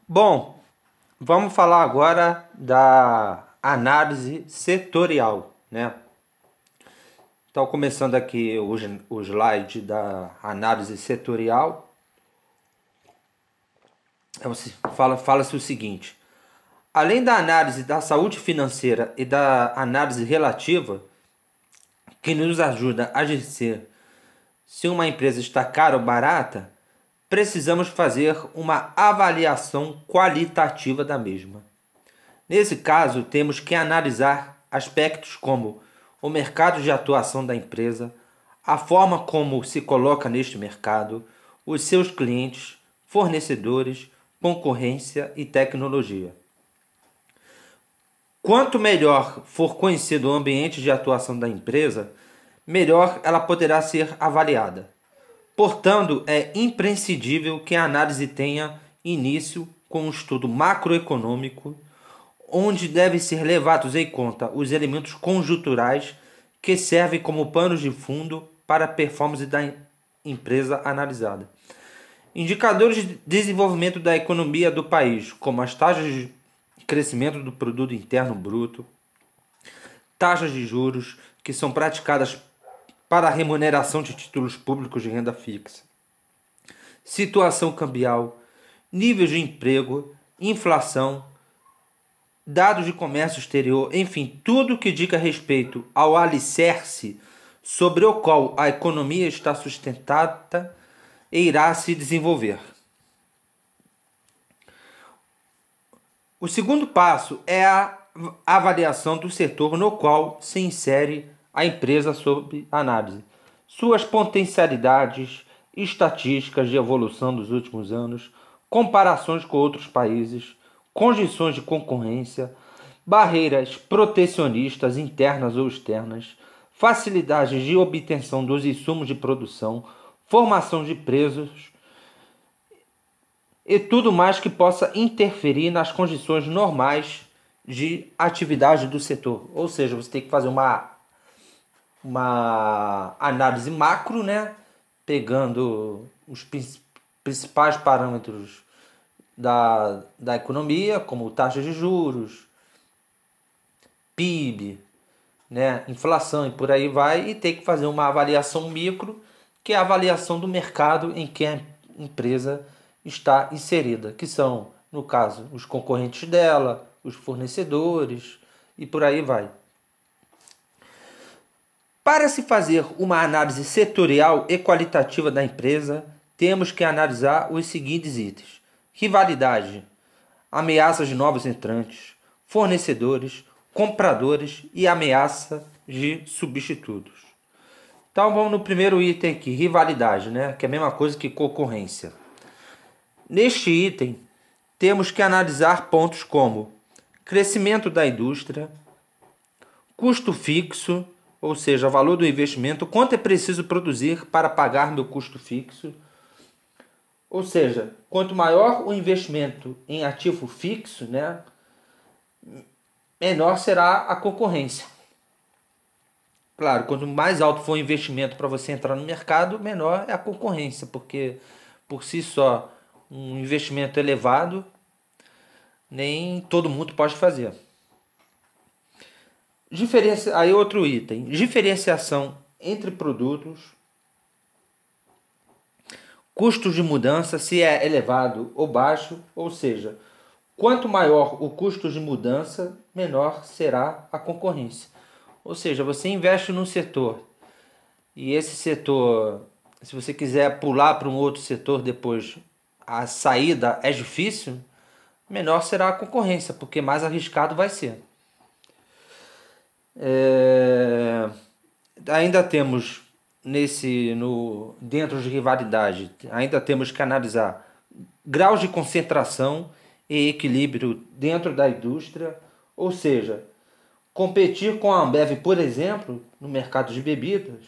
Bom, vamos falar agora da análise setorial, né? Então, começando aqui o slide da análise setorial, fala-se o seguinte: além da análise da saúde financeira e da análise relativa, que nos ajuda a dizer se uma empresa está cara ou barata, precisamos fazer uma avaliação qualitativa da mesma. Nesse caso, temos que analisar aspectos como o mercado de atuação da empresa, a forma como se coloca neste mercado, os seus clientes, fornecedores, concorrência e tecnologia. Quanto melhor for conhecido o ambiente de atuação da empresa, melhor ela poderá ser avaliada. Portanto, é imprescindível que a análise tenha início com um estudo macroeconômico, onde devem ser levados em conta os elementos conjunturais que servem como panos de fundo para a performance da empresa analisada. Indicadores de desenvolvimento da economia do país, como as taxas de crescimento do produto interno bruto, taxas de juros que são praticadas para a remuneração de títulos públicos de renda fixa, situação cambial, níveis de emprego, inflação, dados de comércio exterior, enfim, tudo que diga respeito ao alicerce sobre o qual a economia está sustentada e irá se desenvolver. O segundo passo é a avaliação do setor no qual se insere a empresa sob análise, suas potencialidades, estatísticas de evolução dos últimos anos, comparações com outros países, condições de concorrência, barreiras protecionistas internas ou externas, facilidades de obtenção dos insumos de produção, formação de preços e tudo mais que possa interferir nas condições normais de atividade do setor. Ou seja, você tem que fazer uma análise macro, né? Pegando os principais parâmetros da economia, como taxa de juros, PIB, né? Inflação e por aí vai, e tem que fazer uma avaliação micro, que é a avaliação do mercado em que a empresa está inserida, que são, no caso, os concorrentes dela, os fornecedores e por aí vai. Para se fazer uma análise setorial e qualitativa da empresa, temos que analisar os seguintes itens: rivalidade, ameaças de novos entrantes, fornecedores, compradores e ameaça de substitutos. Então vamos no primeiro item aqui, rivalidade, né? Que é a mesma coisa que concorrência. Neste item, temos que analisar pontos como crescimento da indústria, custo fixo, ou seja, valor do investimento, quanto é preciso produzir para pagar meu custo fixo. Ou seja, quanto maior o investimento em ativo fixo, né, menor será a concorrência. Claro, quanto mais alto for o investimento para você entrar no mercado, menor é a concorrência, porque por si só um investimento elevado nem todo mundo pode fazer. Aí outro item, diferenciação entre produtos, custos de mudança, se é elevado ou baixo, ou seja, quanto maior o custo de mudança, menor será a concorrência. Ou seja, você investe num setor e esse setor, se você quiser pular para um outro setor depois, a saída é difícil, menor será a concorrência, porque mais arriscado vai ser. Ainda temos dentro de rivalidade, ainda temos que analisar graus de concentração e equilíbrio dentro da indústria, ou seja, competir com a Ambev, por exemplo, no mercado de bebidas,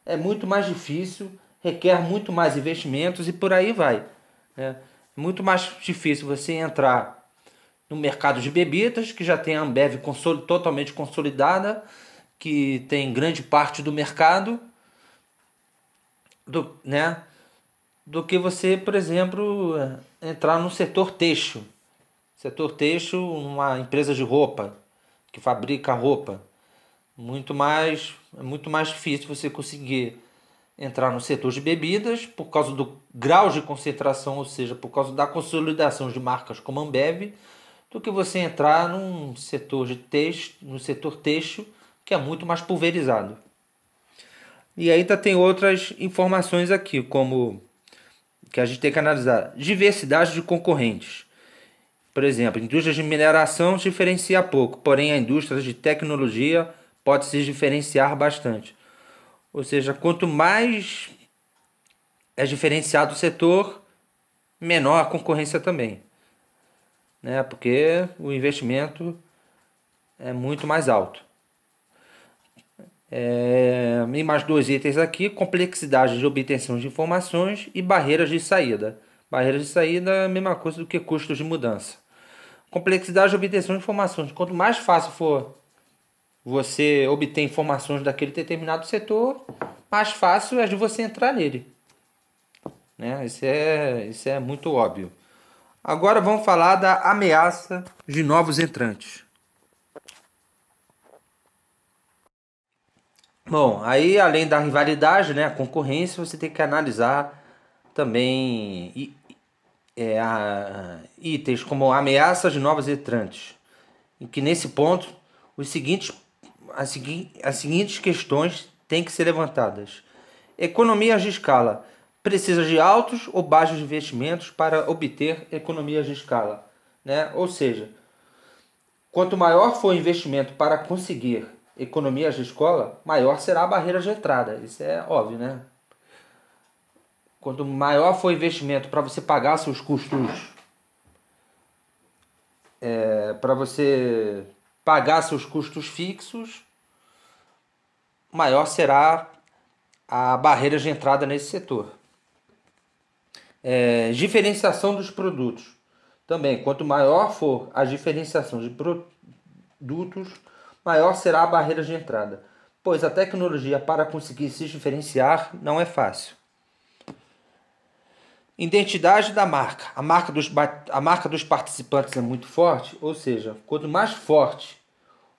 é muito mais difícil, requer muito mais investimentos e por aí vai, né? É muito mais difícil você entrar no mercado de bebidas, que já tem a Ambev totalmente consolidada, que tem grande parte do mercado, né? Do que você, por exemplo, entrar no setor têxtil. Setor têxtil, uma empresa de roupa, que fabrica roupa. É muito mais difícil você conseguir entrar no setor de bebidas por causa do grau de concentração, ou seja, por causa da consolidação de marcas como Ambev, do que você entrar num setor de têxtil, no setor têxtil, que é muito mais pulverizado. E ainda tem outras informações aqui, como que a gente tem que analisar: diversidade de concorrentes. Por exemplo, indústrias de mineração se diferencia pouco, porém a indústria de tecnologia pode se diferenciar bastante. Ou seja, quanto mais é diferenciado o setor, menor a concorrência também, né? Porque o investimento é muito mais alto. E mais dois itens aqui: complexidade de obtenção de informações e barreiras de saída. Barreiras de saída é a mesma coisa do que custos de mudança. Complexidade de obtenção de informações. Quanto mais fácil for você obter informações daquele determinado setor, mais fácil é de você entrar nele, né? Isso é muito óbvio. Agora vamos falar da ameaça de novos entrantes. Bom, aí além da rivalidade, né, a concorrência, você tem que analisar também itens como ameaças de novos entrantes. Em que nesse ponto as seguintes questões têm que ser levantadas. Economias de escala. Precisa de altos ou baixos investimentos para obter economias de escala, né? Ou seja, quanto maior for o investimento para conseguir economias de escala, maior será a barreira de entrada. Isso é óbvio, né? Quanto maior for o investimento para você pagar seus custos, para você pagar seus custos fixos, maior será a barreira de entrada nesse setor. Diferenciação dos produtos. Também, quanto maior for a diferenciação de produtos, maior será a barreira de entrada, pois a tecnologia para conseguir se diferenciar não é fácil. Identidade da marca. A marca dos participantes é muito forte, ou seja, quanto mais forte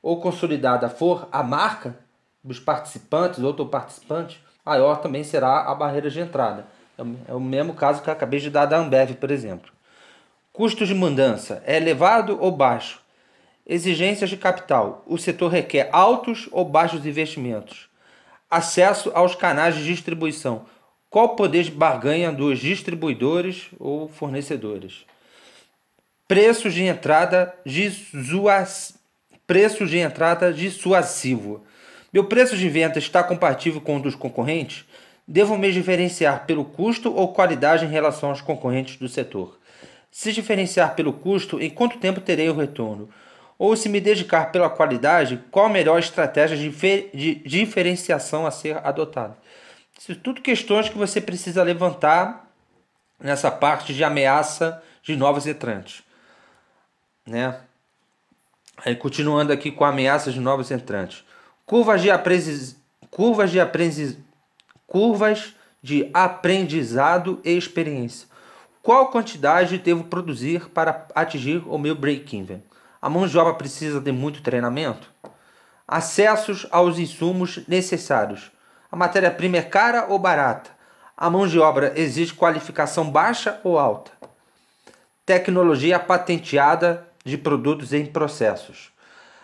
ou consolidada for a marca dos participantes ou do participante, maior também será a barreira de entrada. É o mesmo caso que eu acabei de dar da Ambev, por exemplo. Custo de mudança é elevado ou baixo? Exigências de capital. O setor requer altos ou baixos investimentos? Acesso aos canais de distribuição. Qual o poder de barganha dos distribuidores ou fornecedores? Preços de entrada dissuasivo. Meu preço de venda está compatível com o dos concorrentes? Devo me diferenciar pelo custo ou qualidade em relação aos concorrentes do setor? Se diferenciar pelo custo, em quanto tempo terei o retorno? Ou se me dedicar pela qualidade, qual a melhor estratégia de diferenciação a ser adotada? Isso tudo questões que você precisa levantar nessa parte de ameaça de novos entrantes, né? Aí, continuando aqui com ameaças de novos entrantes. Curvas de aprendizado e experiência. Qual quantidade devo produzir para atingir o meu break-even? A mão de obra precisa de muito treinamento? Acessos aos insumos necessários. A matéria-prima é cara ou barata? A mão de obra exige qualificação baixa ou alta? Tecnologia patenteada de produtos em processos.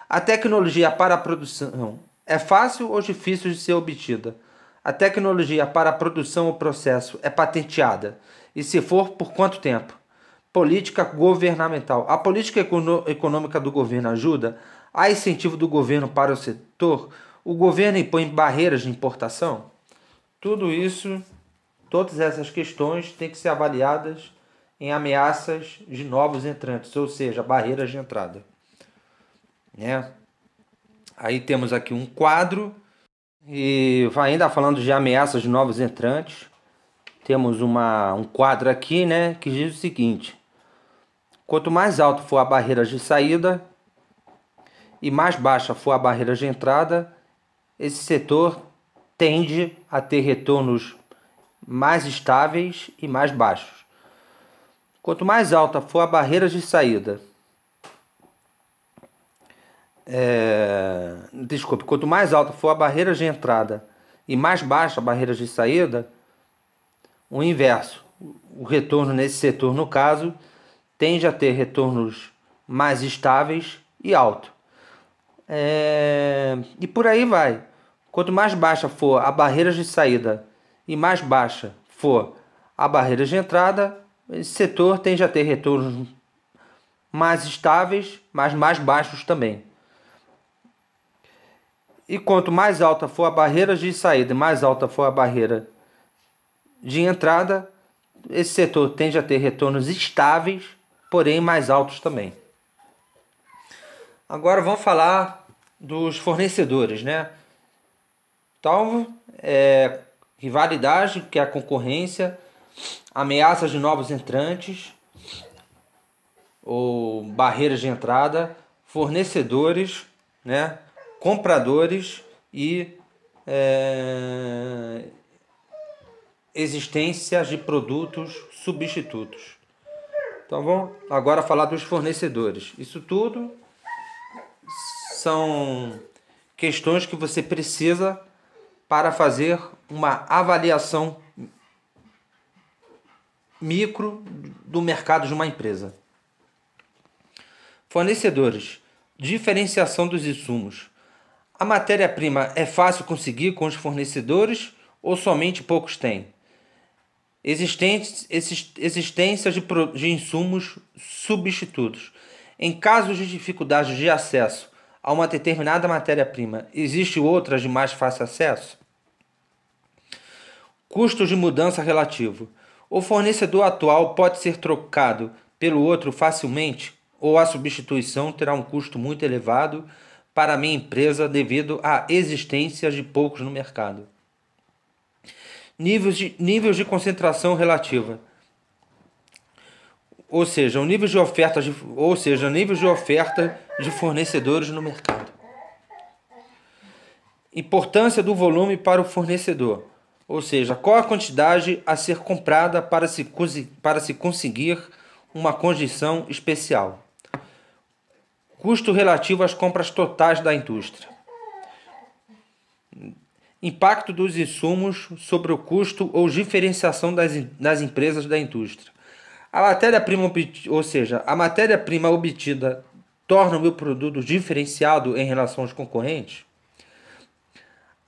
A tecnologia para a produção é fácil ou difícil de ser obtida? A tecnologia para a produção ou processo é patenteada? E se for, por quanto tempo? Política governamental. A política econômica do governo ajuda? Há incentivo do governo para o setor? O governo impõe barreiras de importação? Tudo isso, todas essas questões têm que ser avaliadas em ameaças de novos entrantes, ou seja, barreiras de entrada, né? Aí temos aqui um quadro e ainda falando de ameaças de novos entrantes, temos um quadro aqui, né, que diz o seguinte: quanto mais alto for a barreira de saída e mais baixa for a barreira de entrada, esse setor tende a ter retornos mais estáveis e mais baixos. Quanto mais alta for a barreira de saída Desculpe, quanto mais alta for a barreira de entrada e mais baixa a barreira de saída, o inverso. O retorno nesse setor, no caso, tende a ter retornos mais estáveis e alto. E por aí vai. Quanto mais baixa for a barreira de saída e mais baixa for a barreira de entrada, esse setor tende a ter retornos mais estáveis, mas mais baixos também. E quanto mais alta for a barreira de saída e mais alta for a barreira de entrada, esse setor tende a ter retornos estáveis, porém mais altos também. Agora vamos falar dos fornecedores, né? Então, rivalidade, que é a concorrência, ameaças de novos entrantes ou barreiras de entrada, fornecedores, né? Compradores e existência de produtos substitutos. Então vamos agora falar dos fornecedores. Isso tudo são questões que você precisa para fazer uma avaliação micro do mercado de uma empresa. Fornecedores. Diferenciação dos insumos. A matéria-prima é fácil conseguir com os fornecedores ou somente poucos têm? Existência de insumos substitutos. Em casos de dificuldade de acesso a uma determinada matéria-prima, existe outra de mais fácil acesso? Custos de mudança relativo. O fornecedor atual pode ser trocado pelo outro facilmente ou a substituição terá um custo muito elevado para a minha empresa devido à existência de poucos no mercado. Níveis de concentração relativa. Ou seja, níveis de oferta de fornecedores no mercado. Importância do volume para o fornecedor. Ou seja, qual a quantidade a ser comprada para se conseguir uma condição especial. Custo relativo às compras totais da indústria. Impacto dos insumos sobre o custo ou diferenciação das empresas da indústria. A matéria-prima obtida torna o meu produto diferenciado em relação aos concorrentes?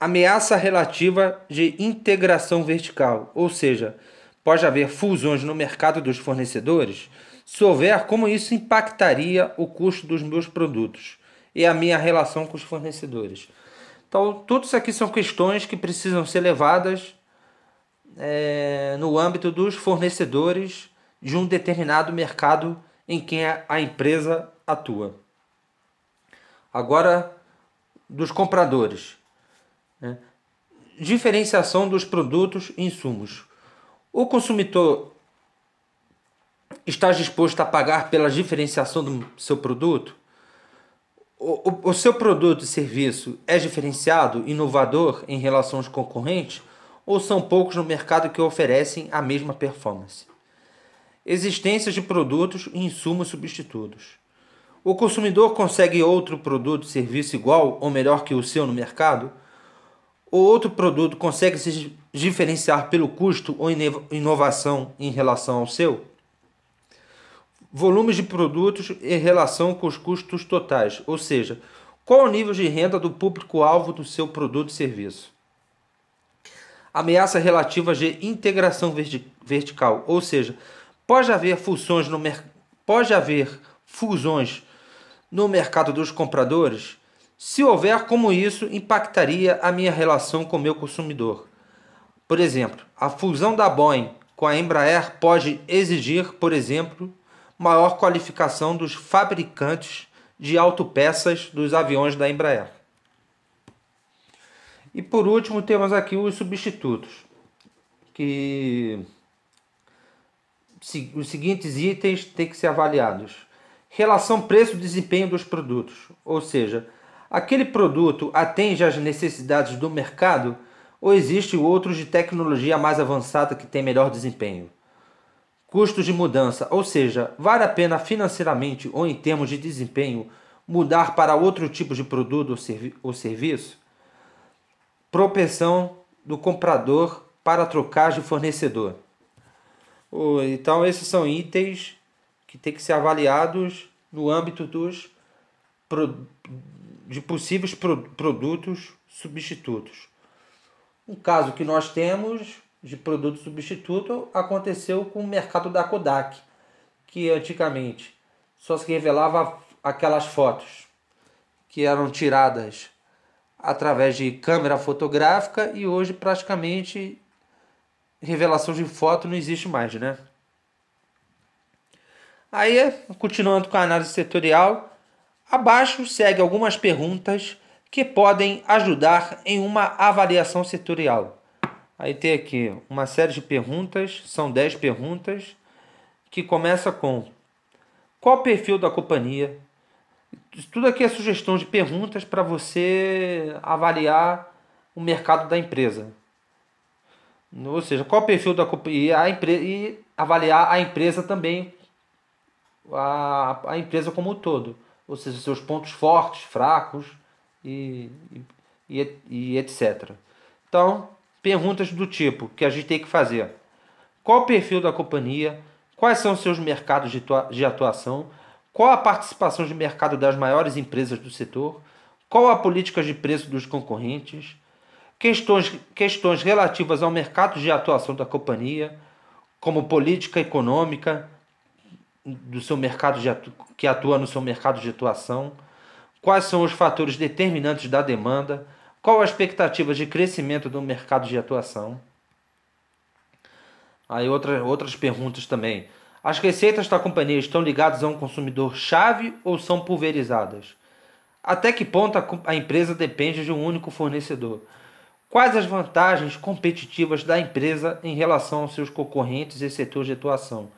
Ameaça relativa de integração vertical, ou seja, pode haver fusões no mercado dos fornecedores? Se houver, como isso impactaria o custo dos meus produtos e a minha relação com os fornecedores? Então, tudo isso aqui são questões que precisam ser levadas no âmbito dos fornecedores de um determinado mercado em que a empresa atua. Agora, dos compradores. Diferenciação dos produtos e insumos. O consumidor está disposto a pagar pela diferenciação do seu produto? O seu produto e serviço é diferenciado, inovador em relação aos concorrentes? Ou são poucos no mercado que oferecem a mesma performance? Existência de produtos e insumos substitutos. O consumidor consegue outro produto e serviço igual ou melhor que o seu no mercado? O outro produto consegue se diferenciar pelo custo ou inovação em relação ao seu? Volumes de produtos em relação com os custos totais, ou seja, qual o nível de renda do público-alvo do seu produto e serviço? Ameaça relativa de integração vertical, ou seja, pode haver fusões no mercado dos compradores? Se houver, como isso impactaria a minha relação com o meu consumidor? Por exemplo, a fusão da Boeing com a Embraer pode exigir, por exemplo, maior qualificação dos fabricantes de autopeças dos aviões da Embraer. E por último temos aqui os substitutos, que os seguintes itens têm que ser avaliados. Relação preço-desempenho dos produtos, ou seja, aquele produto atende às necessidades do mercado ou existe outros de tecnologia mais avançada que tem melhor desempenho? Custos de mudança, ou seja, vale a pena financeiramente ou em termos de desempenho mudar para outro tipo de produto ou serviço, propensão do comprador para trocar de fornecedor. Então, esses são itens que têm que ser avaliados no âmbito de possíveis produtos substitutos. Um caso que nós temos de produto substituto aconteceu com o mercado da Kodak, que antigamente só se revelava aquelas fotos que eram tiradas através de câmera fotográfica, e hoje praticamente revelação de foto não existe mais, né? Aí, continuando com a análise setorial, abaixo segue algumas perguntas que podem ajudar em uma avaliação setorial. Aí tem aqui uma série de perguntas, são 10 perguntas, que começa com: qual o perfil da companhia? Tudo aqui é sugestão de perguntas para você avaliar o mercado da empresa. Ou seja, qual o perfil da companhia e avaliar a empresa também, a empresa como um todo. Ou seja, seus pontos fortes, fracos e etc. Então, perguntas do tipo que a gente tem que fazer: qual o perfil da companhia? Quais são os seus mercados de atuação? Qual a participação de mercado das maiores empresas do setor? Qual a política de preço dos concorrentes? Questões relativas ao mercado de atuação da companhia, como política econômica do seu mercado que atua no seu mercado de atuação. Quais são os fatores determinantes da demanda? Qual a expectativa de crescimento do mercado de atuação? Aí outras perguntas também. As receitas da companhia estão ligadas a um consumidor-chave ou são pulverizadas? Até que ponto a empresa depende de um único fornecedor? Quais as vantagens competitivas da empresa em relação aos seus concorrentes e setores de atuação?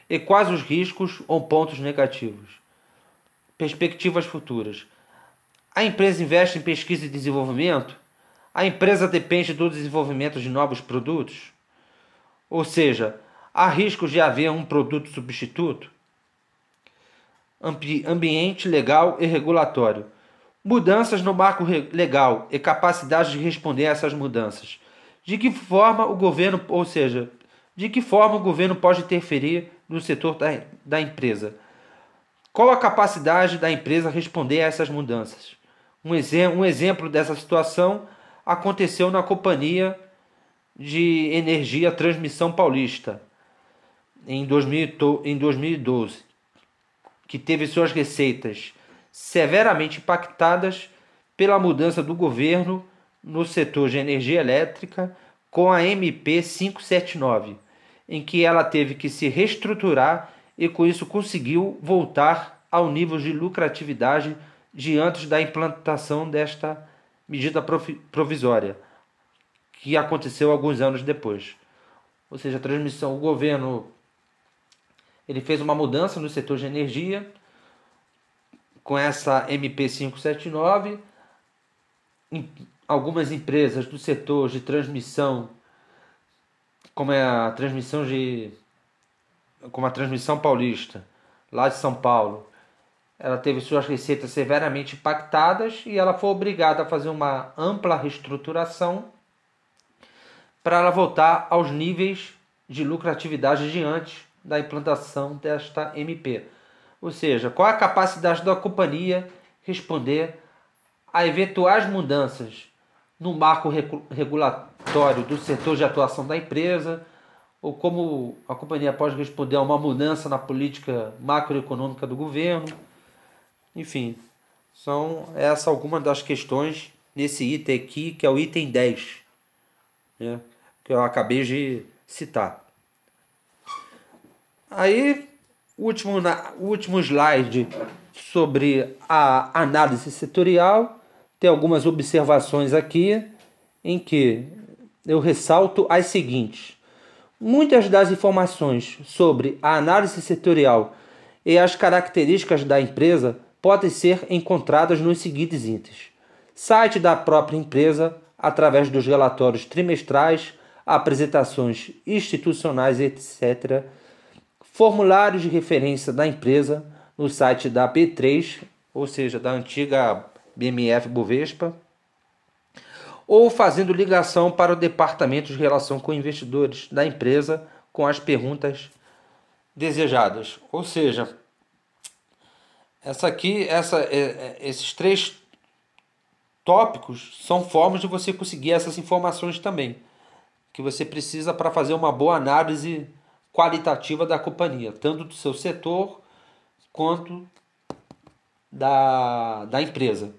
E quais os riscos ou pontos negativos? Perspectivas futuras. A empresa investe em pesquisa e desenvolvimento? A empresa depende do desenvolvimento de novos produtos? Ou seja, há riscos de haver um produto substituto? Ambiente legal e regulatório. Mudanças no marco legal e capacidade de responder a essas mudanças. De que forma o governo pode interferir no setor da empresa? Qual a capacidade da empresa responder a essas mudanças? Um exemplo dessa situação aconteceu na Companhia de Energia Transmissão Paulista, em 2012, que teve suas receitas severamente impactadas pela mudança do governo no setor de energia elétrica com a MP 579, em que ela teve que se reestruturar e com isso conseguiu voltar ao nível de lucratividade de antes da implantação desta medida provisória, que aconteceu alguns anos depois. Ou seja, a transmissão, o governo ele fez uma mudança no setor de energia com essa MP 579. Algumas empresas do setor de transmissão, como a Transmissão Paulista, lá de São Paulo, ela teve suas receitas severamente impactadas e ela foi obrigada a fazer uma ampla reestruturação para ela voltar aos níveis de lucratividade de antes da implantação desta MP. Ou seja, qual a capacidade da companhia responder a eventuais mudanças no marco regulatório do setor de atuação da empresa, ou como a companhia pode responder a uma mudança na política macroeconômica do governo. Enfim, são essas algumas das questões nesse item aqui, que é o item 10, né, que eu acabei de citar. Aí, o último slide sobre a análise setorial, tem algumas observações aqui em que eu ressalto as seguintes. Muitas das informações sobre a análise setorial e as características da empresa podem ser encontradas nos seguintes itens: site da própria empresa, através dos relatórios trimestrais, apresentações institucionais, etc., formulários de referência da empresa no site da B3, ou seja, da antiga BMF Bovespa, ou fazendo ligação para o departamento de relação com investidores da empresa com as perguntas desejadas. Ou seja, esses três tópicos são formas de você conseguir essas informações também, que você precisa para fazer uma boa análise qualitativa da companhia, tanto do seu setor quanto da empresa.